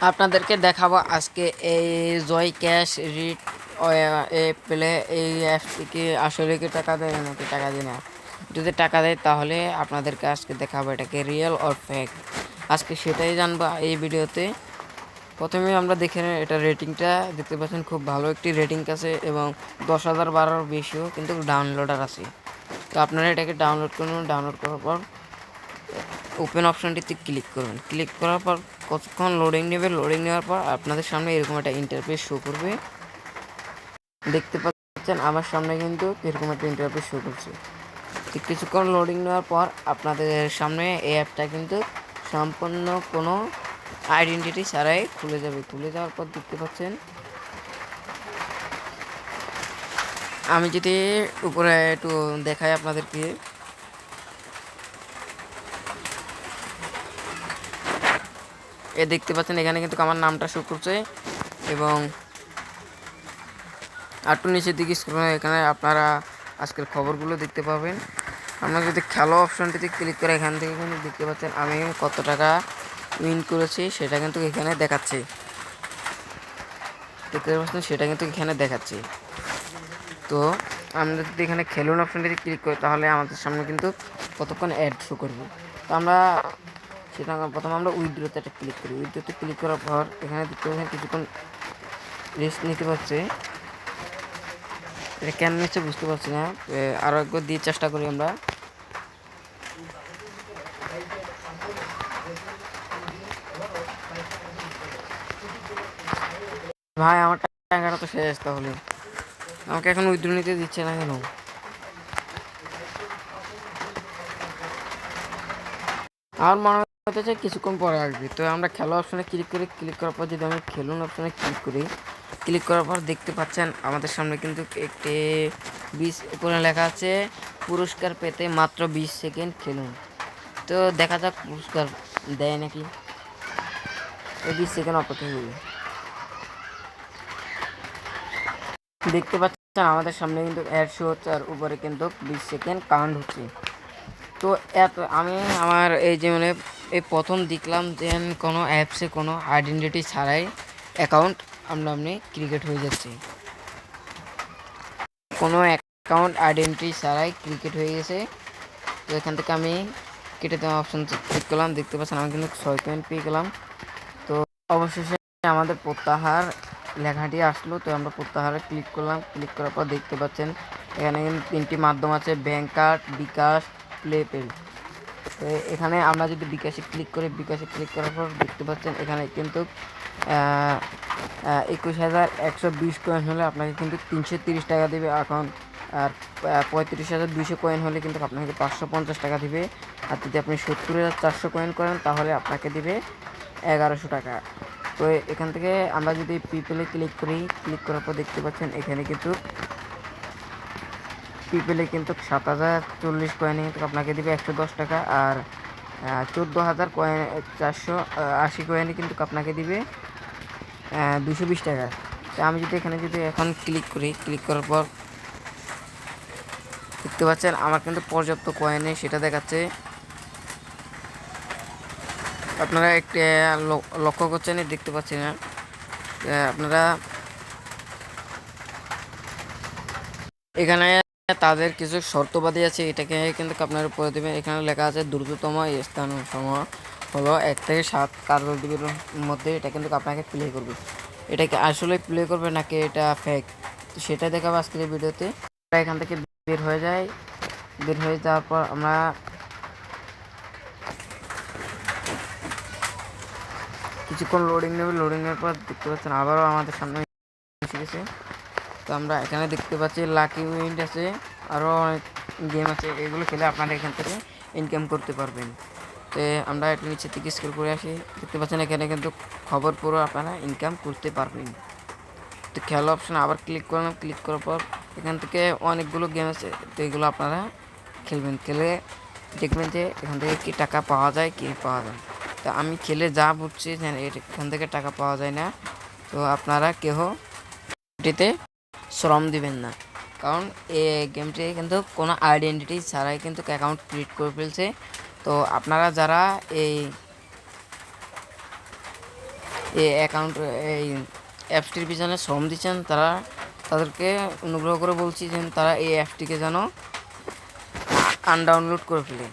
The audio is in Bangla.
আপনাদেরকে দেখাবো আজকে এই জয় ক্যাশ রিট প্লে এই অ্যাপটি কি আসলে কি টাকা দেয় নাকি টাকা দেয় না। যদি টাকা দেয় তাহলে আপনাদেরকে আজকে দেখাবো এটাকে রিয়েল অর ফেক, আজকে সেটাই জানবো এই ভিডিওতে। প্রথমে আমরা দেখে নিই এটা রেটিংটা দেখতে পাচ্ছেন, খুব ভালো একটি রেটিং আছে এবং 10,000-12,000 বেশিও কিন্তু ডাউনলোডার আছে। তো আপনারা এটাকে ডাউনলোড করুন, ডাউনলোড করার পর ওপেন অপশনটিতে ক্লিক করবেন। ক্লিক করার পর কতক্ষণ লোডিং নেবে, লোডিং নেওয়ার পর আপনাদের সামনে এরকম একটা ইন্টারফেস শো করবে। দেখতে পাচ্ছেন আমার সামনে কিন্তু এরকম একটা ইন্টারফেস শো করছে। ঠিক কিছুক্ষণ লোডিং নেওয়ার পর আপনাদের সামনে এই অ্যাপটা কিন্তু সম্পূর্ণ কোনো আইডেন্টিটি ছাড়াই খুলে যাবে। খুলে যাওয়ার পর দেখতে পাচ্ছেন, আমি যদি উপরে একটু দেখাই আপনাদেরকে, দেখতে পাচ্ছেন এখানে কিন্তু আমার নামটা শো করছে এবং একটু নিচের দিকে স্ক্রল এখানে আপনারা আজকের খবরগুলো দেখতে পাবেন। আমরা যদি খেলো অপশনটিতে ক্লিক করে এখান থেকে কিন্তু দেখতে পাচ্ছেন আমি কত টাকা উইন করেছি সেটা কিন্তু এখানে দেখাচ্ছে। দেখতে পাচ্ছেন সেটা কিন্তু এখানে দেখাচ্ছে। তো আমরা যদি এখানে খেলুন অপশনটিতে ক্লিক করি তাহলে আমাদের সামনে কিন্তু কতক্ষণ অ্যাড শো করবে। তো আমরা সেটা প্রথমে আমরা উইথড্রোতে একটা ক্লিক করি। উইথড্রোতে ক্লিক করার পর এখানে দেখতে পাচ্ছেন কিছুক্ষণ রেস্ট নিতে পারছে। এটা কেন নিচ্ছে বুঝতে পারছি না, আরও একবার দিয়ে চেষ্টা করি আমরা। ভাই আমার টাকাটা তো শেষ, তাহলে আমাকে এখন উইথড্র নিতে দিচ্ছে না কেন? আমার মনে হচ্ছে কিছুক্ষণ পরে আসবে। তো আমরা খেলা অপশনে ক্লিক করি। ক্লিক করার পর যদি আমি খেলুন অপশনে ক্লিক করি, ক্লিক করার পর দেখতে পাচ্ছেন আমাদের সামনে কিন্তু একটি 20 উপরে লেখা আছে পুরস্কার পেতে মাত্র 20 সেকেন্ড খেলুন। তো দেখা যাক পুরস্কার দেয় নাকি। 20 সেকেন্ড অপেক্ষা করি। দেখতে পাচ্ছেন আমাদের সামনে কিন্তু অ্যাড শো হচ্ছে আর উপরে কিন্তু 20 সেকেন্ড কাউন্ট হচ্ছে। তো আমি আমার এই যে মানে এই প্রথম দেখলাম যে কোনো অ্যাপসে কোনো আইডেন্টিটি ছাড়াই অ্যাকাউন্ট আপনি ক্রিকেট হয়ে যাচ্ছে। কোনো অ্যাকাউন্ট আইডেন্টিটি ছাড়াই ক্রিকেট হয়ে গেছে। তো এখান থেকে আমি কেটে দেওয়া অপশান ক্লিক করলাম। দেখতে পাচ্ছেন আমি কিন্তু 6 পয়েন্ট পেয়ে গেলাম। তো অবশেষে আমাদের প্রত্যাহার লেখাটি আসলো। তো আমরা প্রত্যাহারে ক্লিক করলাম। ক্লিক করার পর দেখতে পাচ্ছেন এখানে তিনটি মাধ্যম আছে, ব্যাংক কার্ড, বিকাশ, প্লেপেল। তো এখানে আমরা যদি বিকাশে ক্লিক করি, বিকাশে ক্লিক করার পর দেখতে পাচ্ছেন এখানে কিন্তু 21,120 কয়েন হলে আপনাকে কিন্তু 330 টাকা দেবে এখন। আর 35,200 কয়েন হলে কিন্তু আপনাকে 550 টাকা দিবে। আর যদি আপনি 70,400 কয়েন করেন তাহলে আপনাকে দিবে 1100 টাকা। তো এখান থেকে আমরা যদি পিপলে ক্লিক করি, ক্লিক করার পর দেখতে পাচ্ছেন এখানে কিন্তু পিপলে কিন্তু 7,040 কয়েনে কিন্তু আপনাকে দিবে 110 টাকা। আর 14,000 কয়েন 480 কয়েনে কিন্তু আপনাকে দিবে 220 টাকা। তো আমি যদি এখানে যদি এখন ক্লিক করি, ক্লিক করার পর দেখতে পাচ্ছেন আমার কিন্তু পর্যাপ্ত কয়েনে সেটা দেখাচ্ছে। আপনারা একটু লক্ষ্য করছেন, দেখতে পাচ্ছেন না আপনারা এখানে তাদের কিছু শর্তবাদী আছে, এটাকে কিন্তু আপনার উপরে দেবেন। এখানে লেখা আছে দ্রুততম স্থান সময় হলো 1 থেকে 7 কার্যদিবসের মধ্যে এটা কিন্তু আপনাকে প্লে করবে। এটাকে আসলে প্লে করবে নাকি এটা ফেক, তো সেটা দেখাবো আজকের এই ভিডিওতে। এখান থেকে বের হয়ে যায়, বের হয়ে যাওয়ার পর আমরা কিছুক্ষণ লোডিং নেবে। লোডিং নেওয়ার পর দেখতে পাচ্ছেন আবারও আমাদের সামনে এসে গেছে। তো আমরা এখানে দেখতে পাচ্ছি লাকি উইন্ড আছে, আরও অনেক গেম আছে, এগুলো খেলে আপনারা এখান থেকে ইনকাম করতে পারবেন। তো আমরা একটু নিচের থেকে স্ক্রল করে আসি। দেখতে পাচ্ছেন এখানে কিন্তু খবর পুরো আপনারা ইনকাম করতে পারবেন। তো খেলা অপশান আবার ক্লিক করলাম। ক্লিক করার পর এখান থেকে অনেকগুলো গেম আছে, তো এগুলো আপনারা খেলবেন। খেলে দেখবেন যে এখান থেকে কী টাকা পাওয়া যায়, কী পাওয়া যায়। তো আমি খেলে যা বুঝছি যে এখান থেকে টাকা পাওয়া যায় না। তো আপনারা কেউ এটিতে শ্রম দিবেন না, কারণ এই গেমটি কিন্তু কোনো আইডেন্টিটি ছাড়াই কিন্তু অ্যাকাউন্ট ক্রিয়েট করে ফেলছে। তো আপনারা যারা এই এই অ্যাকাউন্ট এই অ্যাপসটির পিছনে শ্রম দিচ্ছেন তাদেরকে অনুগ্রহ করে বলছি যে তারা এই অ্যাপসটিকে যেন আনডাউনলোড করে ফেলে।